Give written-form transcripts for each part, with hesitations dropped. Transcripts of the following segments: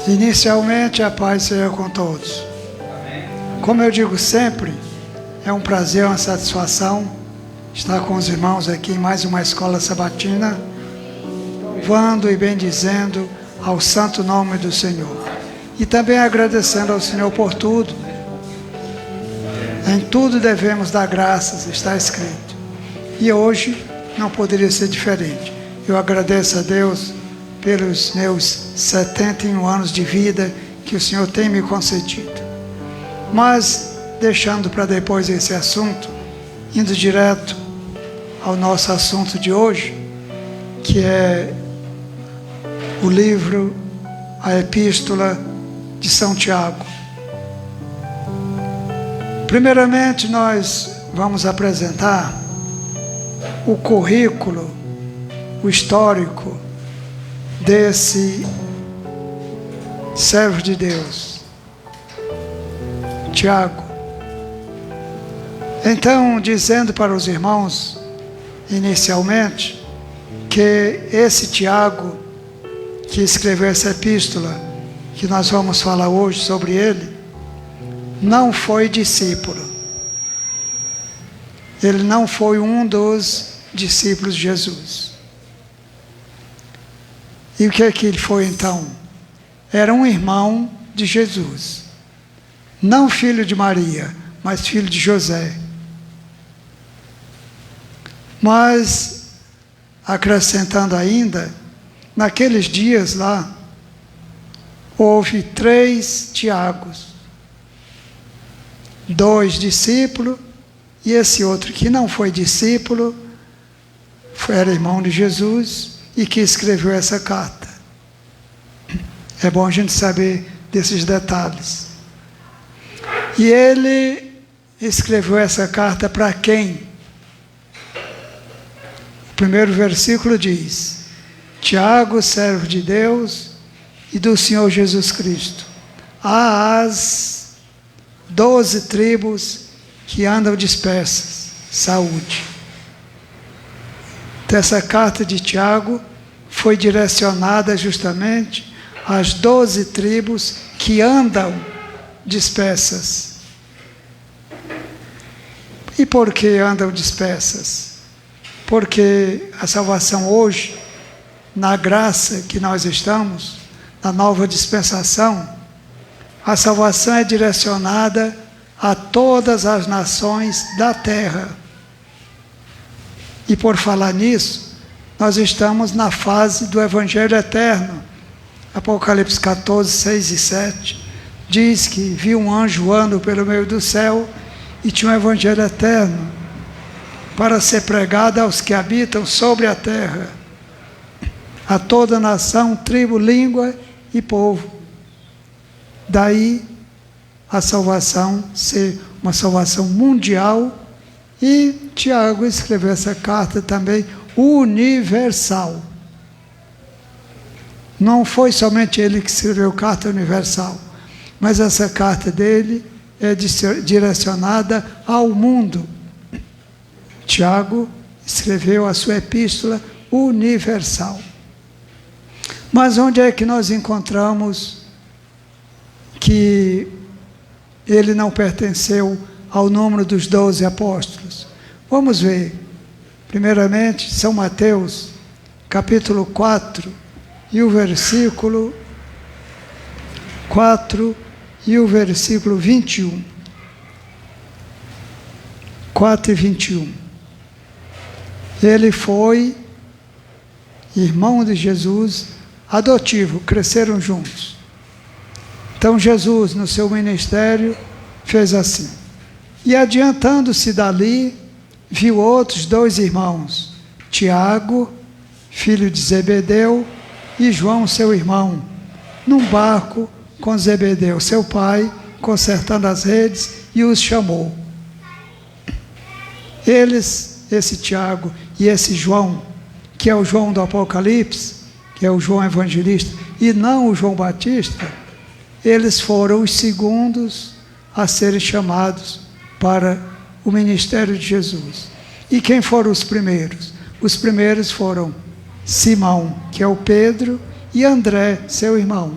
Inicialmente, a paz seja com todos. Como eu digo sempre, é um prazer, uma satisfação estar com os irmãos aqui em mais uma escola sabatina, louvando e bendizendo ao santo nome do Senhor. E também agradecendo ao Senhor por tudo. Em tudo devemos dar graças, está escrito. E hoje não poderia ser diferente. Eu agradeço a Deus pelos meus 71 anos de vida que o Senhor tem me concedido. Mas, deixando para depois esse assunto, indo direto ao nosso assunto de hoje, que é o livro, a epístola de São Tiago. Primeiramente, nós vamos apresentar o currículo, o histórico desse servo de Deus, Tiago. Então, dizendo para os irmãos, inicialmente, que esse Tiago, que escreveu essa epístola, que nós vamos falar hoje sobre ele, não foi discípulo. Ele não foi um dos discípulos de Jesus. E o que é que ele foi então? Era um irmão de Jesus. Não filho de Maria, mas filho de José. Mas, acrescentando ainda, naqueles dias lá, houve 3 Tiagos. 2 discípulos, e esse outro que não foi discípulo, era irmão de Jesus, e que escreveu essa carta. É bom a gente saber desses detalhes. E ele escreveu essa carta para quem? O primeiro versículo diz: Tiago, servo de Deus e do Senhor Jesus Cristo, às 12 tribos que andam dispersas, saúde. Então, essa carta de Tiago foi direcionada justamente às 12 tribos que andam dispersas. E por que andam dispersas? Porque a salvação hoje, na graça que nós estamos, na nova dispensação, a salvação é direcionada a todas as nações da terra. E por falar nisso, nós estamos na fase do Evangelho Eterno. Apocalipse 14, 6 e 7 diz que viu um anjo voando pelo meio do céu e tinha um Evangelho Eterno para ser pregado aos que habitam sobre a terra, a toda nação, tribo, língua e povo. Daí a salvação ser uma salvação mundial. E Tiago escreveu essa carta também universal. Não foi somente ele que escreveu carta universal, mas essa carta dele é direcionada ao mundo. Tiago escreveu a sua epístola universal. Mas onde é que nós encontramos que ele não pertenceu ao número dos 12 apóstolos? Vamos ver. Primeiramente, São Mateus, capítulo 4, e o versículo 4 e o versículo 21. 4 e 21. Ele foi irmão de Jesus, adotivo, cresceram juntos. Então Jesus, no seu ministério, fez assim. E adiantando-se dali, viu outros 2 irmãos, Tiago, filho de Zebedeu, e João, seu irmão, num barco com Zebedeu, seu pai, consertando as redes, e os chamou. Eles, esse Tiago e esse João, que é o João do Apocalipse, que é o João evangelista, e não o João Batista, eles foram os segundos a serem chamados para o ministério de Jesus. E quem foram os primeiros? Os primeiros foram Simão, que é o Pedro, e André, seu irmão.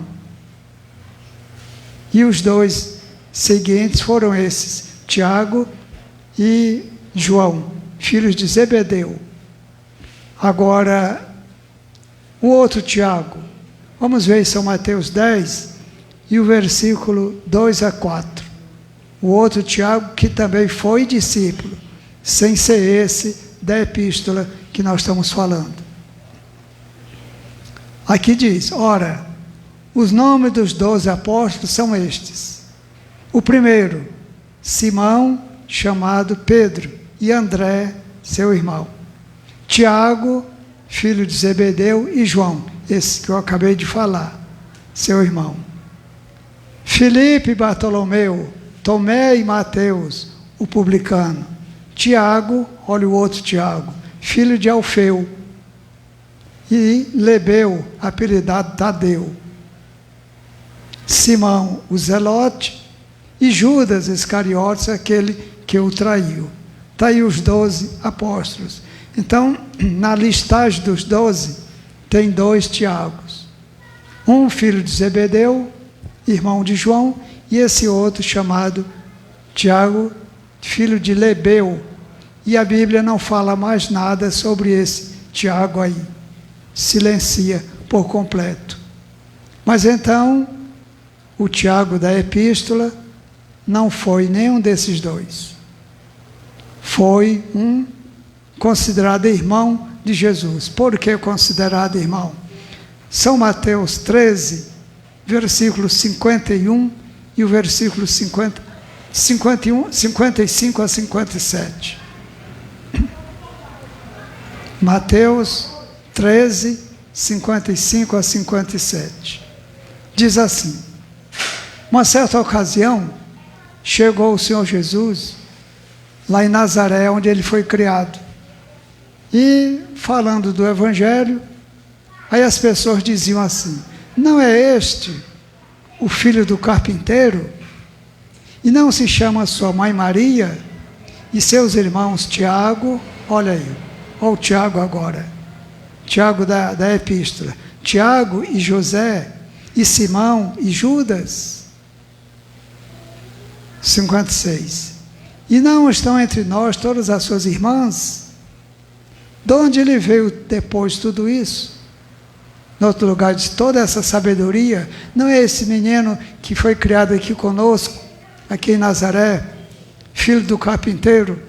E os dois seguintes foram esses, Tiago e João, filhos de Zebedeu. Agora, o outro Tiago, vamos ver em São Mateus 10 e o versículo 2 a 4. O outro Tiago que também foi discípulo, sem ser esse da epístola que nós estamos falando. Aqui diz, ora, os nomes dos 12 apóstolos são estes. O primeiro, Simão, chamado Pedro, e André, seu irmão. Tiago, filho de Zebedeu, e João, esse que eu acabei de falar, seu irmão. Filipe e Bartolomeu, Tomé e Mateus, o publicano. Tiago, olha o outro Tiago, filho de Alfeu. E Lebeu, apelidado Tadeu. Simão, o Zelote, e Judas Iscariotes, aquele que o traiu. Está aí os 12 apóstolos. Então, na listagem dos 12, tem 2 Tiagos. Um filho de Zebedeu, irmão de João, e esse outro chamado Tiago, filho de Lebeu. E a Bíblia não fala mais nada sobre esse Tiago aí. Silencia por completo. Mas então, o Tiago da epístola não foi nenhum desses 2. Foi um considerado irmão de Jesus. Por que considerado irmão? São Mateus 13, versículo 51 e o versículo 55 a 57. Mateus 13, 55 a 57. Diz assim: uma certa ocasião, chegou o Senhor Jesus lá em Nazaré, onde ele foi criado. E, falando do Evangelho, aí as pessoas diziam assim: não é este o filho do carpinteiro? E não se chama sua mãe Maria? E seus irmãos Tiago, olha aí, olha o Tiago agora, Tiago da epístola, Tiago e José, e Simão e Judas? 56. E não estão entre nós todas as suas irmãs? De onde ele veio depois de tudo isso? Em outro lugar diz, toda essa sabedoria, não é esse menino que foi criado aqui conosco, aqui em Nazaré, filho do carpinteiro?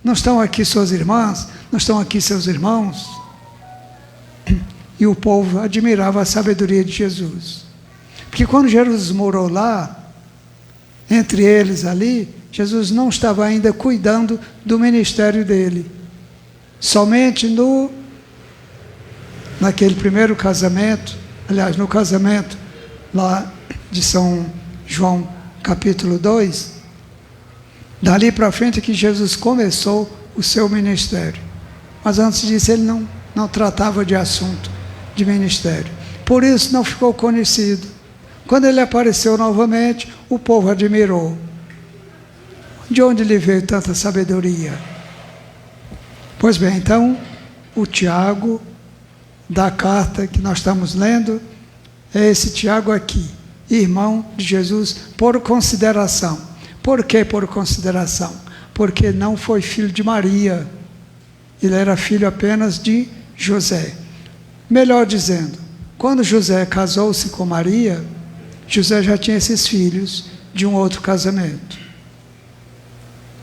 Não estão aqui suas irmãs? Não estão aqui seus irmãos? E o povo admirava a sabedoria de Jesus. Porque quando Jesus morou lá, entre eles ali, Jesus não estava ainda cuidando do ministério dele. Somente naquele primeiro casamento, aliás, no casamento lá de São João, capítulo 2, dali para frente que Jesus começou o seu ministério. Mas antes disso ele não tratava de assunto de ministério. Por isso não ficou conhecido. Quando ele apareceu novamente, o povo admirou. De onde lhe veio tanta sabedoria? Pois bem, então, o Tiago da carta que nós estamos lendo é esse Tiago aqui, irmão de Jesus por consideração. Por que por consideração? Porque não foi filho de Maria, ele era filho apenas de José. Melhor dizendo, quando José casou-se com Maria, José já tinha esses filhos de um outro casamento.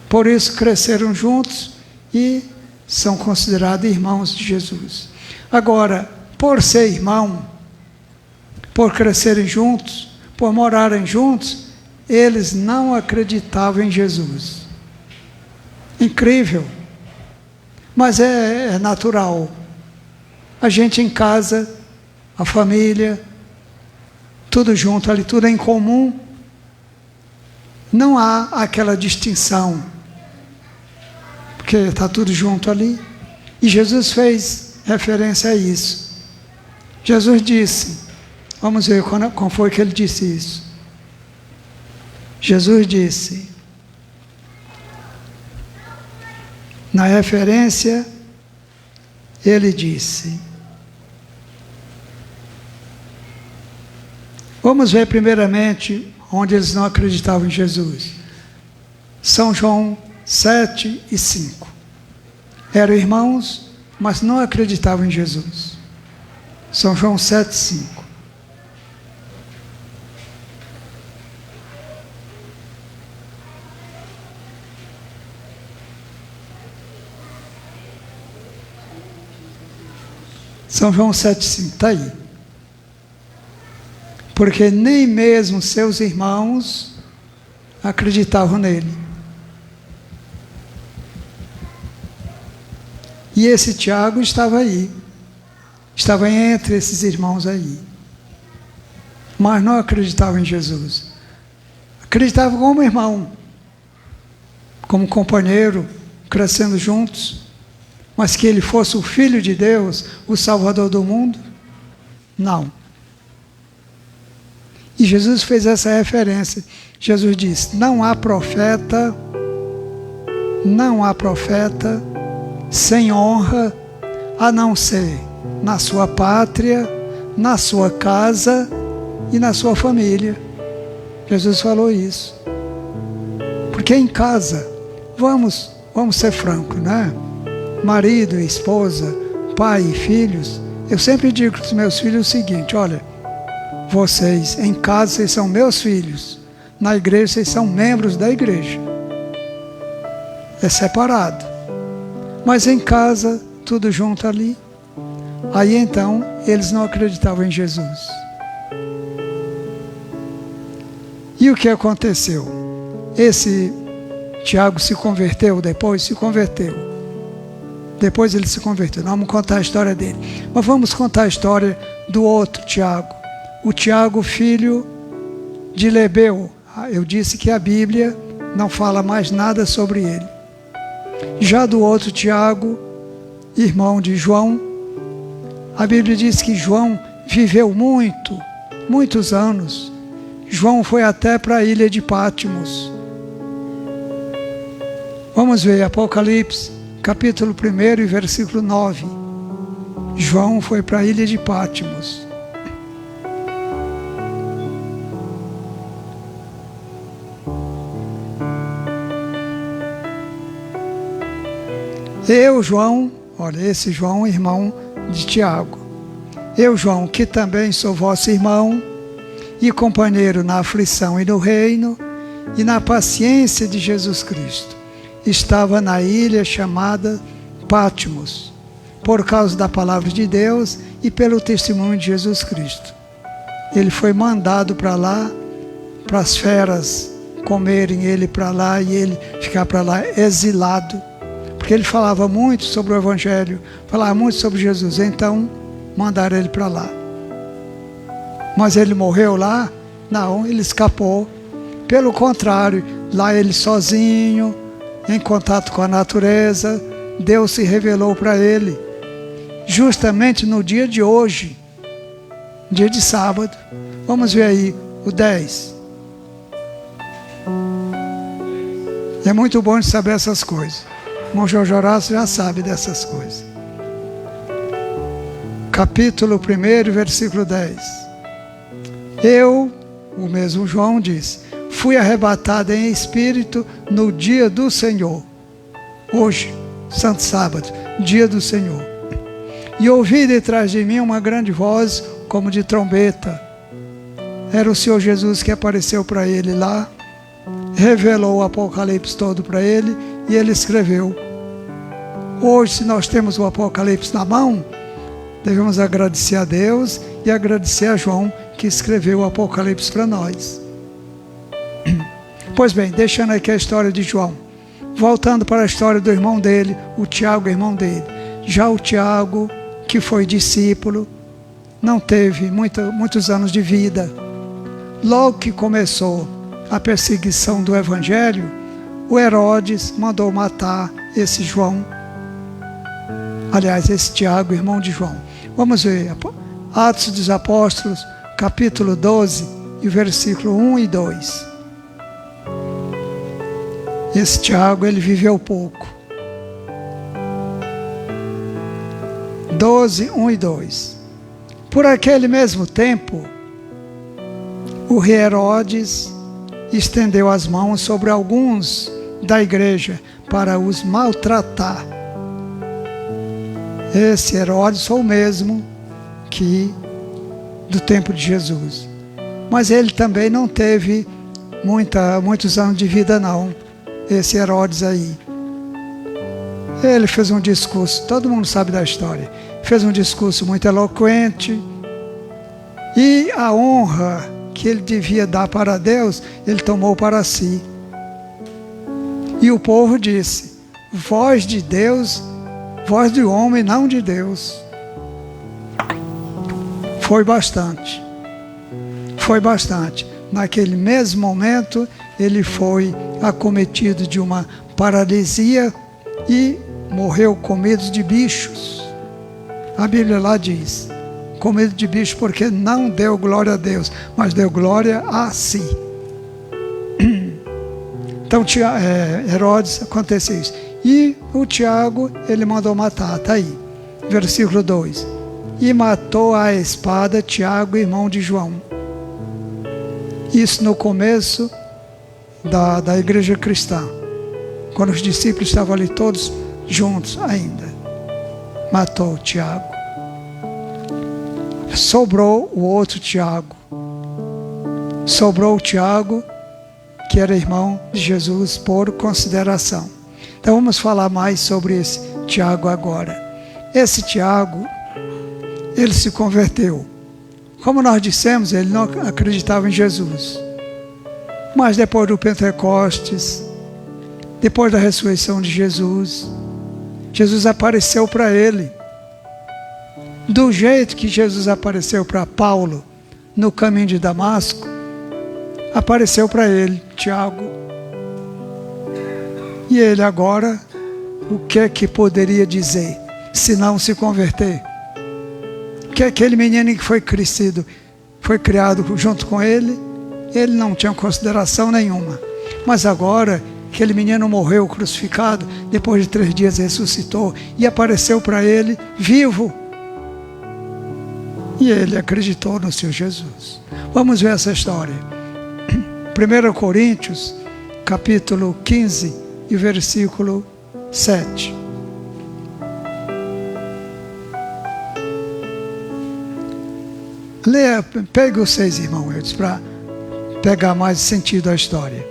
Por isso cresceram juntos e são considerados irmãos de Jesus. Agora, por ser irmão, por crescerem juntos, por morarem juntos, eles não acreditavam em Jesus. Incrível, mas é natural. A gente em casa, a família, tudo junto ali, tudo em comum, não há aquela distinção, porque está tudo junto ali. E Jesus fez referência a isso. Jesus disse, vamos ver como foi que ele disse isso. Jesus disse, na referência, ele disse, vamos ver primeiramente onde eles não acreditavam em Jesus. São João 7 e 5. Eram irmãos, mas não acreditavam em Jesus. São João 7 e 5. São João 7,5, está aí. Porque nem mesmo seus irmãos acreditavam nele. E esse Tiago estava aí. Estava entre esses irmãos aí. Mas não acreditava em Jesus. Acreditava como irmão, como companheiro, crescendo juntos. Mas que ele fosse o Filho de Deus, o Salvador do mundo? Não. E Jesus fez essa referência. Jesus disse: não há profeta sem honra, a não ser na sua pátria, na sua casa e na sua família. Jesus falou isso. Porque em casa, vamos ser francos, né? Marido e esposa, pai e filhos, eu sempre digo para os meus filhos o seguinte: olha, vocês em casa vocês são meus filhos, na igreja vocês são membros da igreja. É separado. Mas em casa, tudo junto ali. Aí então, eles não acreditavam em Jesus. E o que aconteceu? Esse Tiago se converteu depois? Se converteu. Depois ele se converteu. Não vamos contar a história dele. Mas vamos contar a história do outro Tiago. O Tiago, filho de Lebeu. Eu disse que a Bíblia não fala mais nada sobre ele. Já do outro Tiago, irmão de João, a Bíblia diz que João viveu muitos anos. João foi até para a ilha de Pátimos. Vamos ver Apocalipse, capítulo 1 e versículo 9. João foi para a ilha de Pátimos. Eu, João, olha, esse João, irmão de Tiago. Eu, João, que também sou vosso irmão e companheiro na aflição e no reino e na paciência de Jesus Cristo, estava na ilha chamada Pátimos, por causa da palavra de Deus e pelo testemunho de Jesus Cristo. Ele foi mandado para lá, para as feras comerem ele para lá e ele ficar para lá exilado. Porque ele falava muito sobre o Evangelho, falava muito sobre Jesus, então mandaram ele para lá. Mas ele morreu lá? Não, ele escapou. Pelo contrário, lá ele sozinho, em contato com a natureza, Deus se revelou para ele, justamente no dia de hoje, dia de sábado. Vamos ver aí o 10. É muito bom de saber essas coisas. O irmão Jorge Horácio já sabe dessas coisas. Capítulo 1, versículo 10. Eu, o mesmo João diz, fui arrebatado em espírito no dia do Senhor. Hoje, Santo Sábado, dia do Senhor. E ouvi detrás de mim uma grande voz, como de trombeta. Era o Senhor Jesus que apareceu para ele lá, revelou o Apocalipse todo para ele, e ele escreveu. Hoje, se nós temos o Apocalipse na mão, devemos agradecer a Deus e agradecer a João, que escreveu o Apocalipse para nós. Pois bem, deixando aqui a história de João, voltando para a história do irmão dele, o Tiago, irmão dele. Já o Tiago, que foi discípulo, não teve muitos anos de vida. Logo que começou a perseguição do Evangelho, o Herodes mandou matar esse João. Aliás, esse Tiago, irmão de João. Vamos ver, Atos dos Apóstolos, capítulo 12, e versículo 1 e 2. Esse Tiago, ele viveu pouco. 12, 1 e 2. Por aquele mesmo tempo, o rei Herodes estendeu as mãos sobre alguns da igreja para os maltratar. Esse Herodes foi o mesmo que do tempo de Jesus. Mas ele também não teve muitos anos de vida não, esse Herodes aí. Ele fez um discurso, todo mundo sabe da história, fez um discurso muito eloquente, e a honra que ele devia dar para Deus, ele tomou para si. E o povo disse: voz de Deus, voz de homem, não de Deus. Foi bastante. Foi bastante. Naquele mesmo momento, ele foi acometido de uma paralisia e morreu com medo de bichos. A Bíblia lá diz: com medo de bichos, porque não deu glória a Deus, mas deu glória a si. Então Herodes, aconteceu isso. E o Tiago, ele mandou matar, está aí, versículo 2. E matou a espada Tiago, irmão de João. Isso no começo da igreja cristã, quando os discípulos estavam ali todos juntos ainda. Matou Tiago. Sobrou o outro Tiago. Sobrou o Tiago, que era irmão de Jesus, por consideração. Então vamos falar mais sobre esse Tiago agora. Esse Tiago, ele se converteu. Como nós dissemos, ele não acreditava em Jesus. Mas depois do Pentecostes, depois da ressurreição de Jesus, Jesus apareceu para ele. Do jeito que Jesus apareceu para Paulo no caminho de Damasco, apareceu para ele, Tiago. E ele agora, o que é que poderia dizer, se não se converter? Que aquele menino que foi crescido, foi criado junto com ele não tinha consideração nenhuma. Mas agora, aquele menino morreu crucificado, depois de 3 dias ressuscitou e apareceu para ele vivo. E ele acreditou no Senhor Jesus. Vamos ver essa história. 1 Coríntios, capítulo 15 e versículo 7. Leia, pegue os 6, irmão, para pegar mais sentido à história.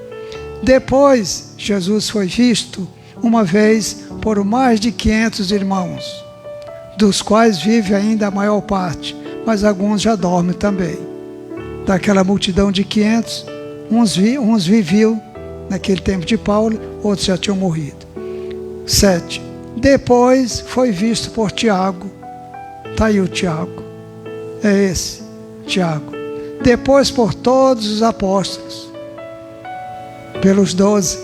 Depois, Jesus foi visto uma vez por mais de 500 irmãos, dos quais vive ainda a maior parte, mas alguns já dormem também. Daquela multidão de 500, uns viviam naquele tempo de Paulo, outros já tinham morrido. 7. Depois foi visto por Tiago. Está aí o Tiago. É esse, Tiago. Depois por todos os apóstolos, pelos 12.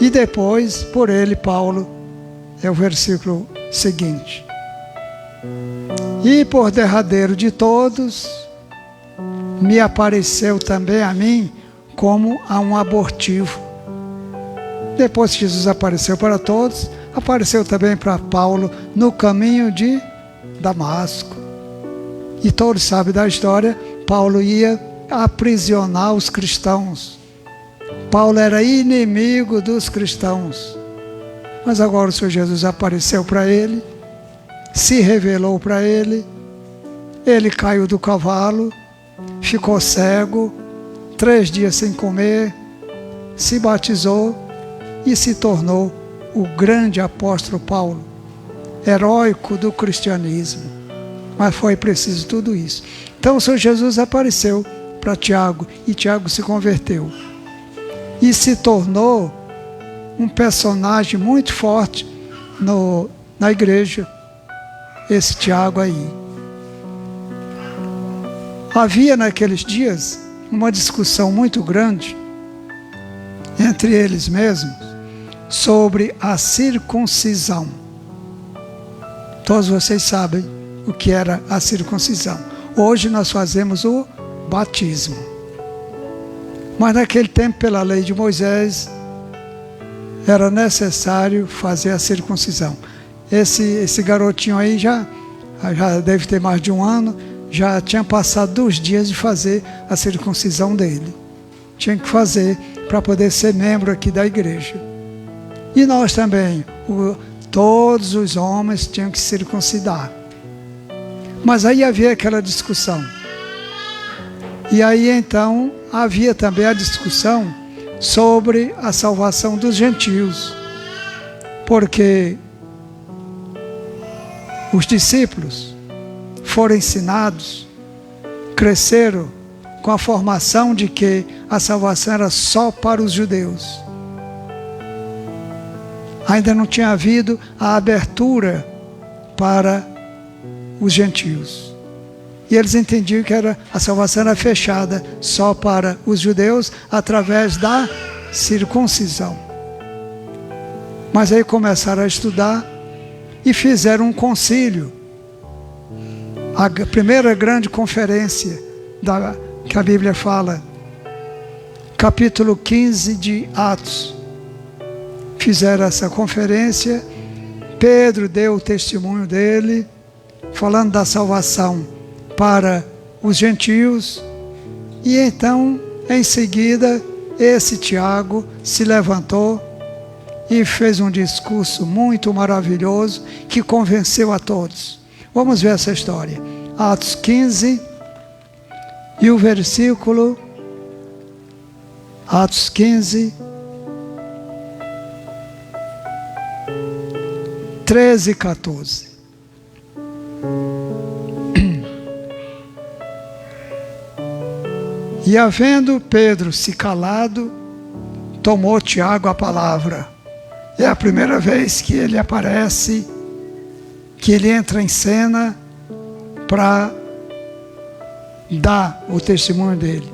E depois por ele, Paulo, é o versículo seguinte. E por derradeiro de todos, me apareceu também a mim como a um abortivo. Depois que Jesus apareceu para todos, apareceu também para Paulo no caminho de Damasco. E todos sabem da história, Paulo ia aprisionar os cristãos. Paulo era inimigo dos cristãos. Mas agora o Senhor Jesus apareceu para ele, se revelou para ele, ele caiu do cavalo, ficou cego, 3 dias sem comer, se batizou e se tornou o grande apóstolo Paulo, heróico do cristianismo. Mas foi preciso tudo isso. Então o Senhor Jesus apareceu para Tiago e Tiago se converteu. E se tornou um personagem muito forte na igreja, esse Tiago aí. Havia naqueles dias uma discussão muito grande entre eles mesmos sobre a circuncisão. Todos vocês sabem o que era a circuncisão. Hoje nós fazemos o batismo. Mas naquele tempo, pela lei de Moisés, era necessário fazer a circuncisão. Esse garotinho aí já deve ter mais de 1 ano, já tinha passado 2 dias de fazer a circuncisão dele. tinha que fazer para poder ser membro aqui da igreja. E nós também, todos os homens tinham que circuncidar. Mas aí havia aquela discussão. E aí então havia também a discussão sobre a salvação dos gentios. Porque os discípulos foram ensinados, cresceram com a formação de que a salvação era só para os judeus. Ainda não tinha havido a abertura para os gentios. E eles entendiam que a salvação era fechada só para os judeus através da circuncisão. Mas aí começaram a estudar e fizeram um concílio. A primeira grande conferência que a Bíblia fala, capítulo 15 de Atos. Fizeram essa conferência, Pedro deu o testemunho dele, falando da salvação para os gentios, e então, em seguida, esse Tiago se levantou e fez um discurso muito maravilhoso que convenceu a todos. Vamos ver essa história. Atos 15 e o versículo, Atos 15, 13 e 14. E havendo Pedro se calado, tomou Tiago a palavra. É a primeira vez que ele aparece, que ele entra em cena para dar o testemunho dele.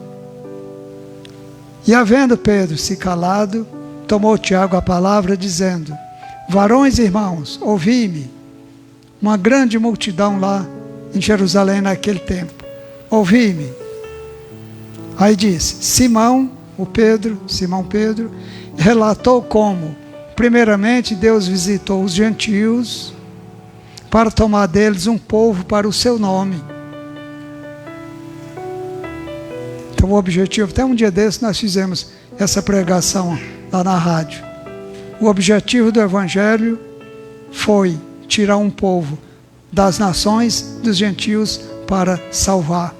E havendo Pedro se calado, tomou Tiago a palavra, dizendo: varões e irmãos, ouvi-me. Uma grande multidão lá em Jerusalém naquele tempo. Ouvi-me. Aí diz, Simão Pedro, relatou como, primeiramente, Deus visitou os gentios para tomar deles um povo para o seu nome. Então o objetivo, até um dia desse nós fizemos essa pregação lá na rádio. O objetivo do Evangelho foi tirar um povo das nações, dos gentios, para salvar.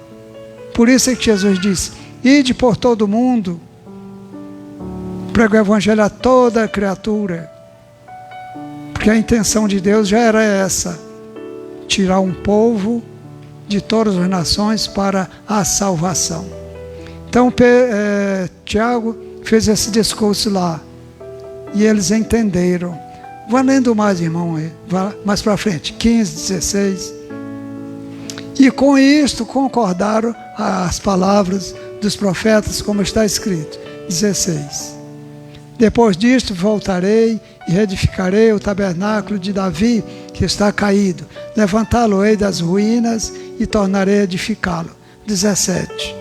Por isso é que Jesus disse, ide por todo o mundo, prega o Evangelho a toda a criatura. Porque a intenção de Deus já era essa, tirar um povo de todas as nações para a salvação. Então Tiago fez esse discurso lá, e eles entenderam. Vá lendo mais, irmão, vá mais para frente, 15, 16. E com isto concordaram as palavras dos profetas, como está escrito, 16. Depois disto voltarei e reedificarei o tabernáculo de Davi, que está caído. Levantá-lo-ei das ruínas e tornarei a edificá-lo. 17.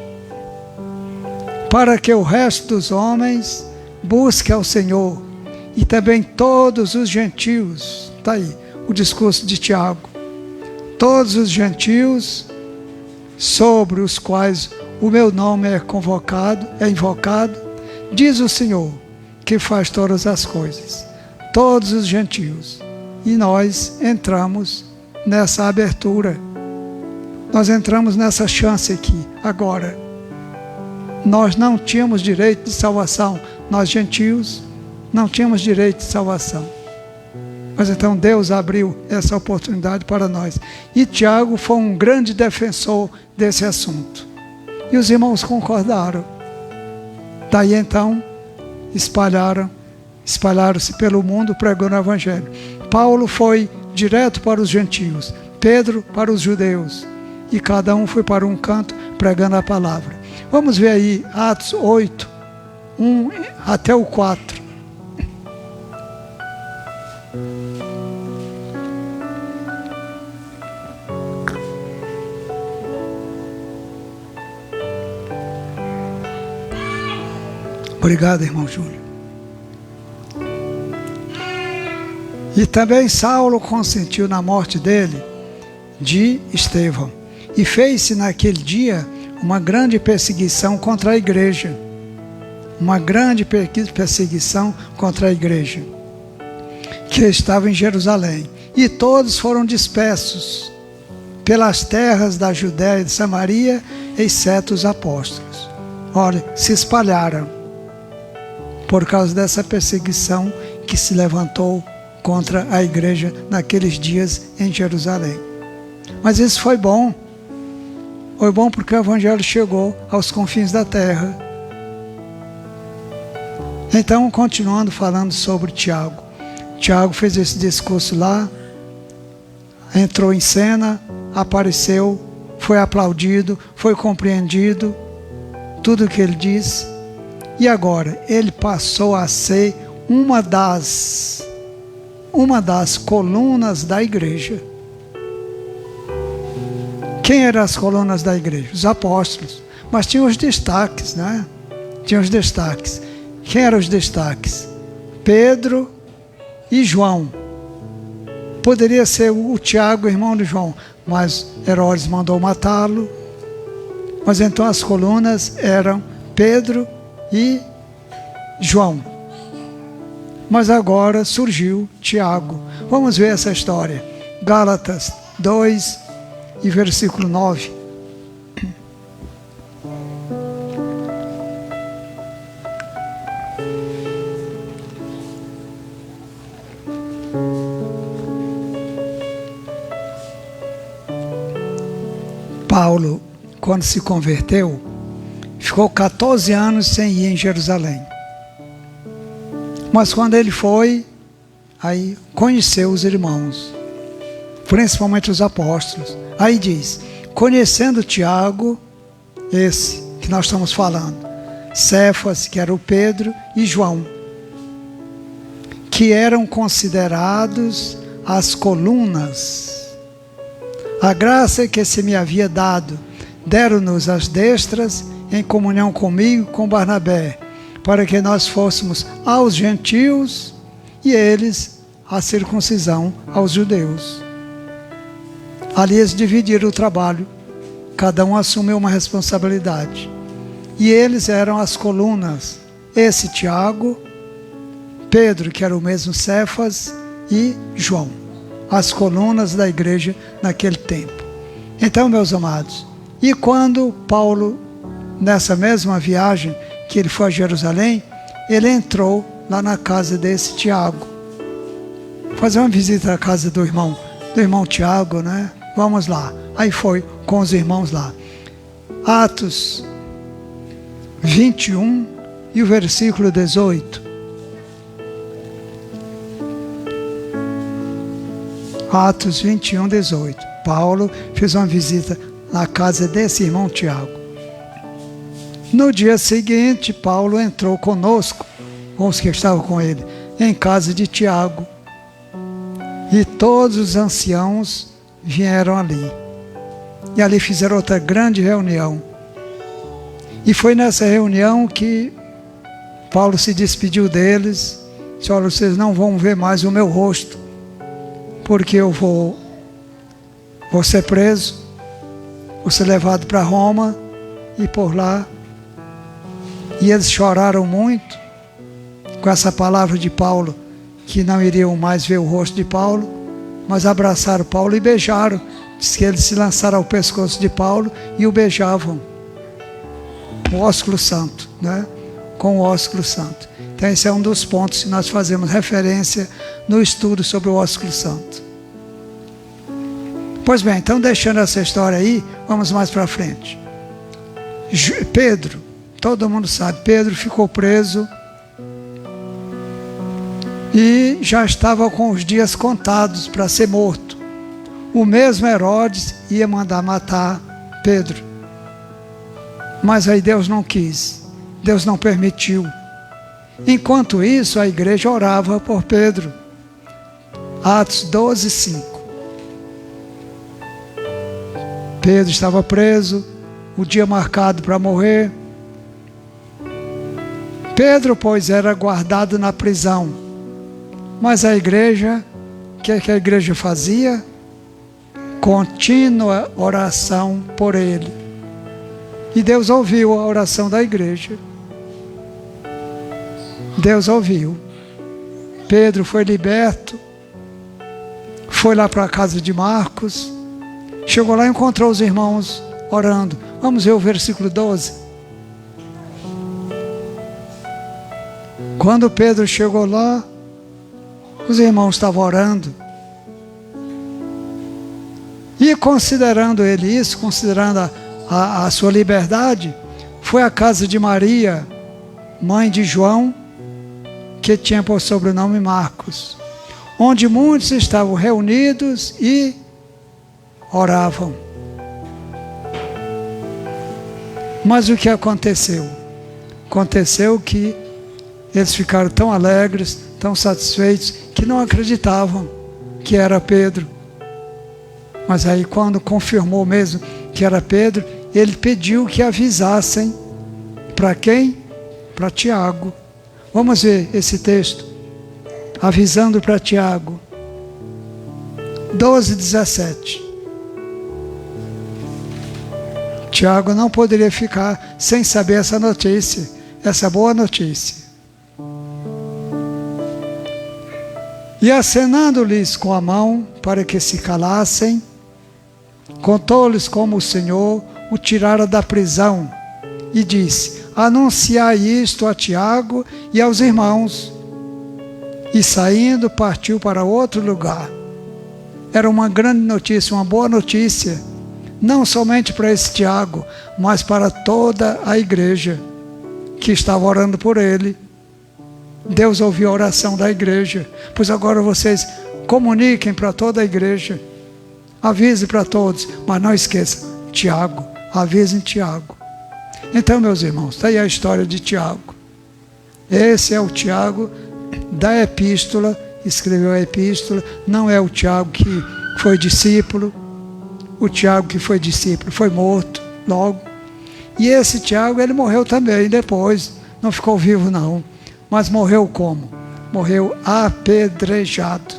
Para que o resto dos homens busque ao Senhor, e também todos os gentios. Está aí o discurso de Tiago. Todos os gentios sobre os quais o meu nome é invocado, diz o Senhor, que faz todas as coisas. Todos os gentios. E nós entramos nessa abertura. Nós entramos nessa chance aqui, agora. Nós não tínhamos direito de salvação. Nós, gentios, não tínhamos direito de salvação. Mas então Deus abriu essa oportunidade para nós. E Tiago foi um grande defensor desse assunto. E os irmãos concordaram. Daí então, espalharam-se pelo mundo pregando o Evangelho. Paulo foi direto para os gentios, Pedro para os judeus. E cada um foi para um canto pregando a palavra. Vamos ver aí Atos 8, 1 até o 4. Obrigado, irmão Júlio. E também Saulo consentiu na morte dele, de Estevão. E fez-se naquele dia uma grande perseguição contra a igreja. uma grande perseguição contra a igreja, que estava em Jerusalém. E todos foram dispersos pelas terras da Judéia e de Samaria, exceto os apóstolos. Olha, se espalharam por causa dessa perseguição que se levantou contra a igreja naqueles dias em Jerusalém. Mas isso foi bom. Foi bom porque o evangelho chegou aos confins da terra. Então, continuando falando sobre Tiago. Tiago fez esse discurso lá, entrou em cena, apareceu, foi aplaudido, foi compreendido, tudo o que ele disse. E agora, ele passou a ser uma das colunas da igreja. Quem eram as colunas da igreja? Os apóstolos. Mas tinha os destaques, né? Tinha os destaques. Quem eram os destaques? Pedro e João. Poderia ser o Tiago, irmão de João, mas Herodes mandou matá-lo. Mas então as colunas eram Pedro e João. Mas agora surgiu Tiago. Vamos ver essa história. Gálatas 2 e versículo 9. Paulo, quando se converteu, ficou 14 anos sem ir em Jerusalém. Mas quando ele foi, aí conheceu os irmãos, principalmente os apóstolos. Aí diz, conhecendo Tiago, esse que nós estamos falando, Cefas, que era o Pedro, e João, que eram considerados as colunas. A graça que se me havia dado, deram-nos as destras em comunhão comigo, com Barnabé, para que nós fôssemos aos gentios e eles a circuncisão aos judeus. Ali eles dividiram o trabalho, cada um assumiu uma responsabilidade. E eles eram as colunas, esse Tiago, Pedro, que era o mesmo Cefas, e João, as colunas da igreja naquele tempo. Então, meus amados, e quando Paulo, nessa mesma viagem que ele foi a Jerusalém, ele entrou lá na casa desse Tiago, fazer uma visita à casa do irmão Tiago, né? Vamos lá. Aí foi com os irmãos lá. Atos 21 e o versículo 18. Atos 21, 18. Paulo fez uma visita na casa desse irmão Tiago. No dia seguinte, Paulo entrou conosco, com os que estavam com ele, em casa de Tiago. E todos os anciãos vieram ali. E ali fizeram outra grande reunião. E foi nessa reunião que Paulo se despediu deles. Disse, olha, vocês não vão ver mais o meu rosto, porque eu vou ser preso, vou ser levado para Roma, e por lá. E eles choraram muito com essa palavra de Paulo, que não iriam mais ver o rosto de Paulo, mas abraçaram Paulo e beijaram. Diz que eles se lançaram ao pescoço de Paulo e o beijavam. O ósculo santo, né? Com o ósculo santo. Então esse é um dos pontos que nós fazemos referência no estudo sobre o ósculo santo. Pois bem, então deixando essa história aí, vamos mais para frente. Pedro, todo mundo sabe, Pedro ficou preso e já estava com os dias contados para ser morto. O mesmo Herodes ia mandar matar Pedro. Mas aí Deus não quis, Deus não permitiu. Enquanto isso, a igreja orava por Pedro. Atos 12, 5. Pedro estava preso, o dia marcado para morrer. Pedro, pois, era guardado na prisão. Mas a igreja, o que a igreja fazia? Contínua oração por ele. E Deus ouviu a oração da igreja. Deus ouviu. Pedro foi liberto, foi lá para a casa de Marcos, chegou lá e encontrou os irmãos orando. Vamos ver o versículo 12. Quando Pedro chegou lá, os irmãos estavam orando. E considerando ele isso, considerando a sua liberdade, foi à casa de Maria, mãe de João, que tinha por sobrenome Marcos, onde muitos estavam reunidos e oravam. Mas o que aconteceu? Aconteceu que eles ficaram tão alegres, tão satisfeitos, que não acreditavam que era Pedro. Mas aí, quando confirmou mesmo que era Pedro, ele pediu que avisassem. Para quem? Para Tiago. Vamos ver esse texto. Avisando para Tiago. 12:17. Tiago não poderia ficar sem saber essa notícia, essa boa notícia. E acenando-lhes com a mão para que se calassem, contou-lhes como o Senhor o tirara da prisão e disse: anunciai isto a Tiago e aos irmãos. E saindo, partiu para outro lugar. Era uma grande notícia, uma boa notícia, não somente para esse Tiago, mas para toda a igreja que estava orando por ele. Deus ouviu a oração da igreja. Pois agora vocês comuniquem para toda a igreja. Avise para todos, mas não esqueça, Tiago, avisem Tiago. Então, meus irmãos, está aí a história de Tiago. Esse é o Tiago da epístola, escreveu a epístola. Não é o Tiago que foi discípulo. O Tiago que foi discípulo foi morto logo. E esse Tiago, ele morreu também depois. Não ficou vivo não. Mas morreu como? Morreu apedrejado.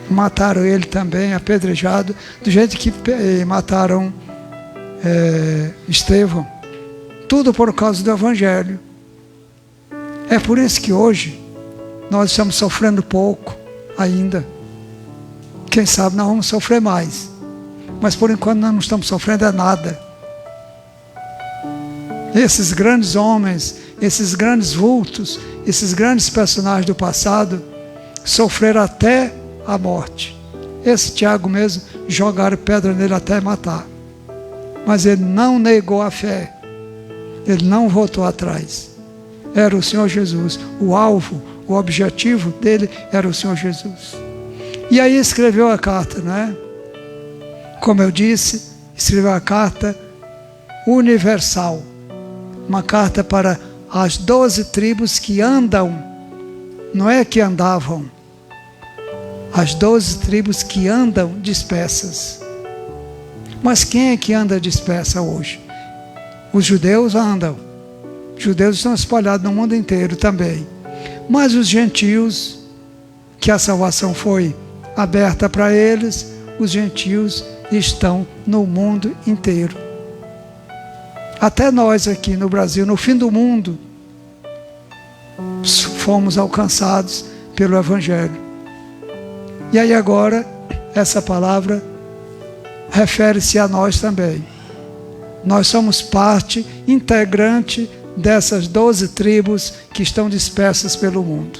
Mataram ele também, apedrejado, do jeito que mataram Estevão. Tudo por causa do Evangelho. É por isso que hoje nós estamos sofrendo pouco ainda. Quem sabe nós vamos sofrer mais. Mas por enquanto nós não estamos sofrendo nada. Esses grandes homens, esses grandes vultos, esses grandes personagens do passado sofreram até a morte. Esse Tiago mesmo, jogaram pedra nele até matar. Mas ele não negou a fé. Ele não voltou atrás. Era o Senhor Jesus. O alvo, o objetivo dele era o Senhor Jesus. E aí escreveu a carta, né? Como eu disse, escreveu a carta universal. Uma carta para as 12 tribos que andam, não é que andavam, as 12 tribos que andam dispersas. Mas quem é que anda dispersa hoje? Os judeus andam. Os judeus estão espalhados no mundo inteiro também. Mas os gentios, que a salvação foi aberta para eles, os gentios estão no mundo inteiro. Até nós aqui no Brasil, no fim do mundo, fomos alcançados pelo Evangelho. E aí agora, essa palavra refere-se a nós também. Nós somos parte integrante dessas 12 tribos que estão dispersas pelo mundo.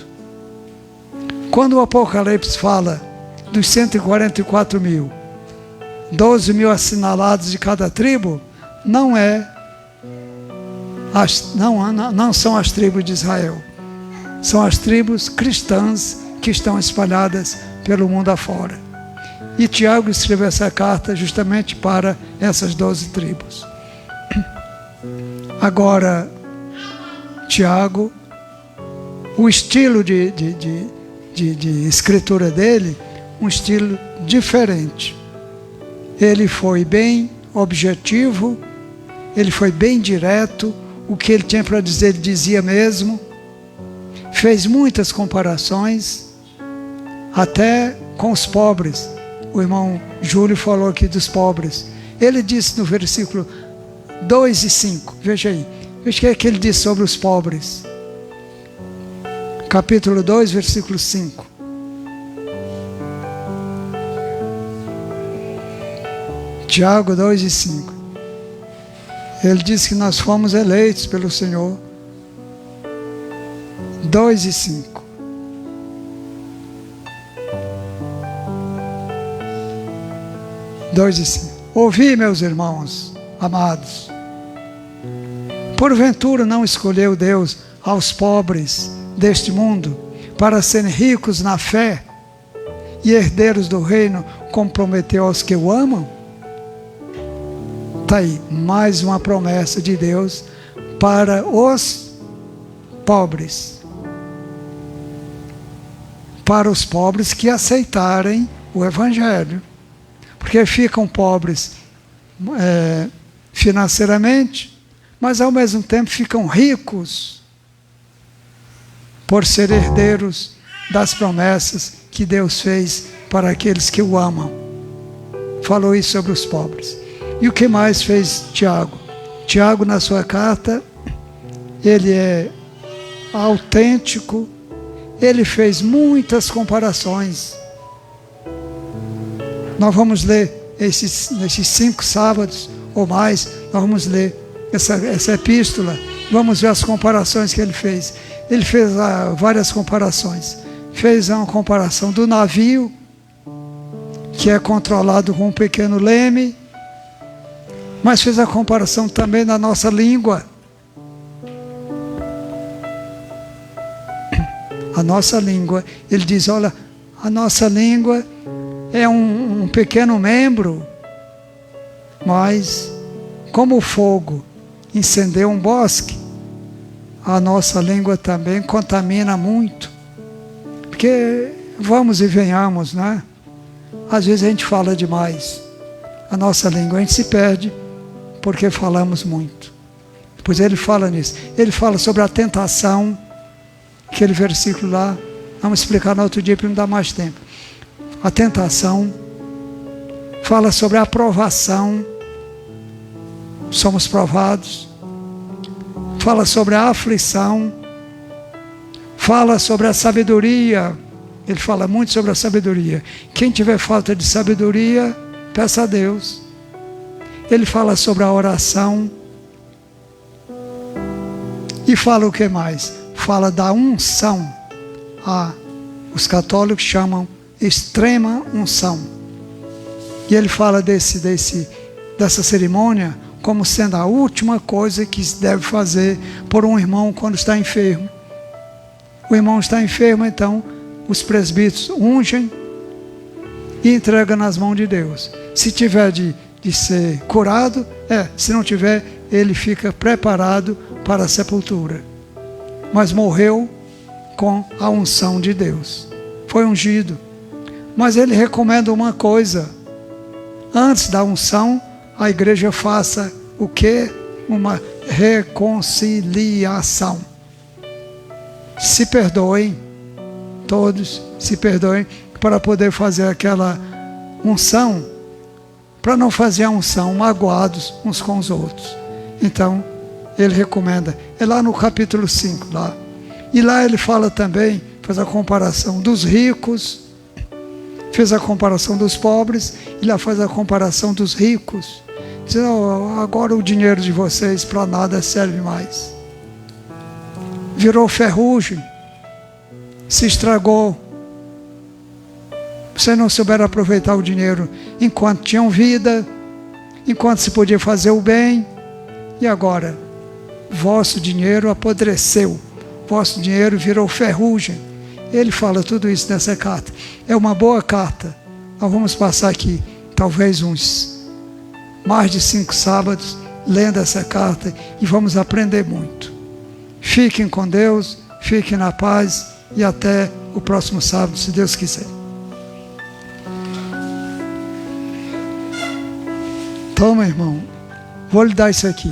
Quando o Apocalipse fala dos 144 mil, 12 mil assinalados de cada tribo, não são as tribos de Israel. São as tribos cristãs que estão espalhadas pelo mundo afora. E Tiago escreveu essa carta justamente para essas 12 tribos. Agora, Tiago, o estilo de escritura dele, um estilo diferente. Ele foi bem objetivo, ele foi bem direto, o que ele tinha para dizer, ele dizia mesmo. Fez muitas comparações, até com os pobres. O irmão Júlio falou aqui dos pobres. Ele disse no versículo 2 e 5, veja aí. Veja o que ele disse sobre os pobres. capítulo 2, versículo 5. Tiago 2 e 5. Ele diz que nós fomos eleitos pelo Senhor. 2 e 5. Ouvi, meus irmãos amados. Porventura não escolheu Deus aos pobres deste mundo para serem ricos na fé e herdeiros do reino, como prometeu aos que o amam? Está aí, mais uma promessa de Deus para os pobres. Para os pobres que aceitarem o Evangelho. Porque ficam pobres financeiramente, mas ao mesmo tempo ficam ricos por ser herdeiros das promessas que Deus fez para aqueles que o amam. Falou isso sobre os pobres. E o que mais fez Tiago? Tiago, na sua carta, ele é autêntico, ele fez muitas comparações. Nós vamos ler nesses 5 sábados ou mais, nós vamos ler essa epístola, vamos ver as comparações que ele fez. Ele fez várias comparações. Fez uma comparação do navio, que é controlado com um pequeno leme, mas fez a comparação também da nossa língua. A nossa língua, ele diz, olha, a nossa língua é um pequeno membro, mas como o fogo incendeu um bosque, a nossa língua também contamina muito. Porque vamos e venhamos, né? Às vezes a gente fala demais. A nossa língua, a gente se perde porque falamos muito. Depois ele fala nisso. Ele fala sobre a tentação, aquele versículo lá, vamos explicar no outro dia para não dar mais tempo. A tentação, fala sobre a aprovação, somos provados, fala sobre a aflição, fala sobre a sabedoria, ele fala muito sobre a sabedoria. Quem tiver falta de sabedoria, peça a Deus. Ele fala sobre a oração, e fala o que mais? Fala da unção, os católicos chamam extrema unção. E ele fala dessa cerimônia como sendo a última coisa que se deve fazer por um irmão quando está enfermo. O irmão está enfermo, então os presbíteros ungem e entregam nas mãos de Deus. Se tiver de ser curado, se não tiver, ele fica preparado para a sepultura. Mas morreu com a unção de Deus. Foi ungido. Mas ele recomenda uma coisa. Antes da unção, a igreja faça o quê? Uma reconciliação. Se perdoem, todos se perdoem, para poder fazer aquela unção, para não fazer a unção magoados uns com os outros. Então, ele recomenda. É lá no capítulo 5, lá. E lá ele fala também, faz a comparação dos ricos, fez a comparação dos pobres, e lá faz a comparação dos ricos. Diz, agora o dinheiro de vocês para nada serve mais. Virou ferrugem, se estragou. Vocês não souberam aproveitar o dinheiro enquanto tinham vida, enquanto se podia fazer o bem, e agora vosso dinheiro apodreceu, vosso dinheiro virou ferrugem. Ele fala tudo isso nessa carta. É uma boa carta. Nós vamos passar aqui talvez mais de 5 sábados lendo essa carta e vamos aprender muito. Fiquem com Deus, fiquem na paz e até o próximo sábado, se Deus quiser. Toma, irmão, vou lhe dar isso aqui.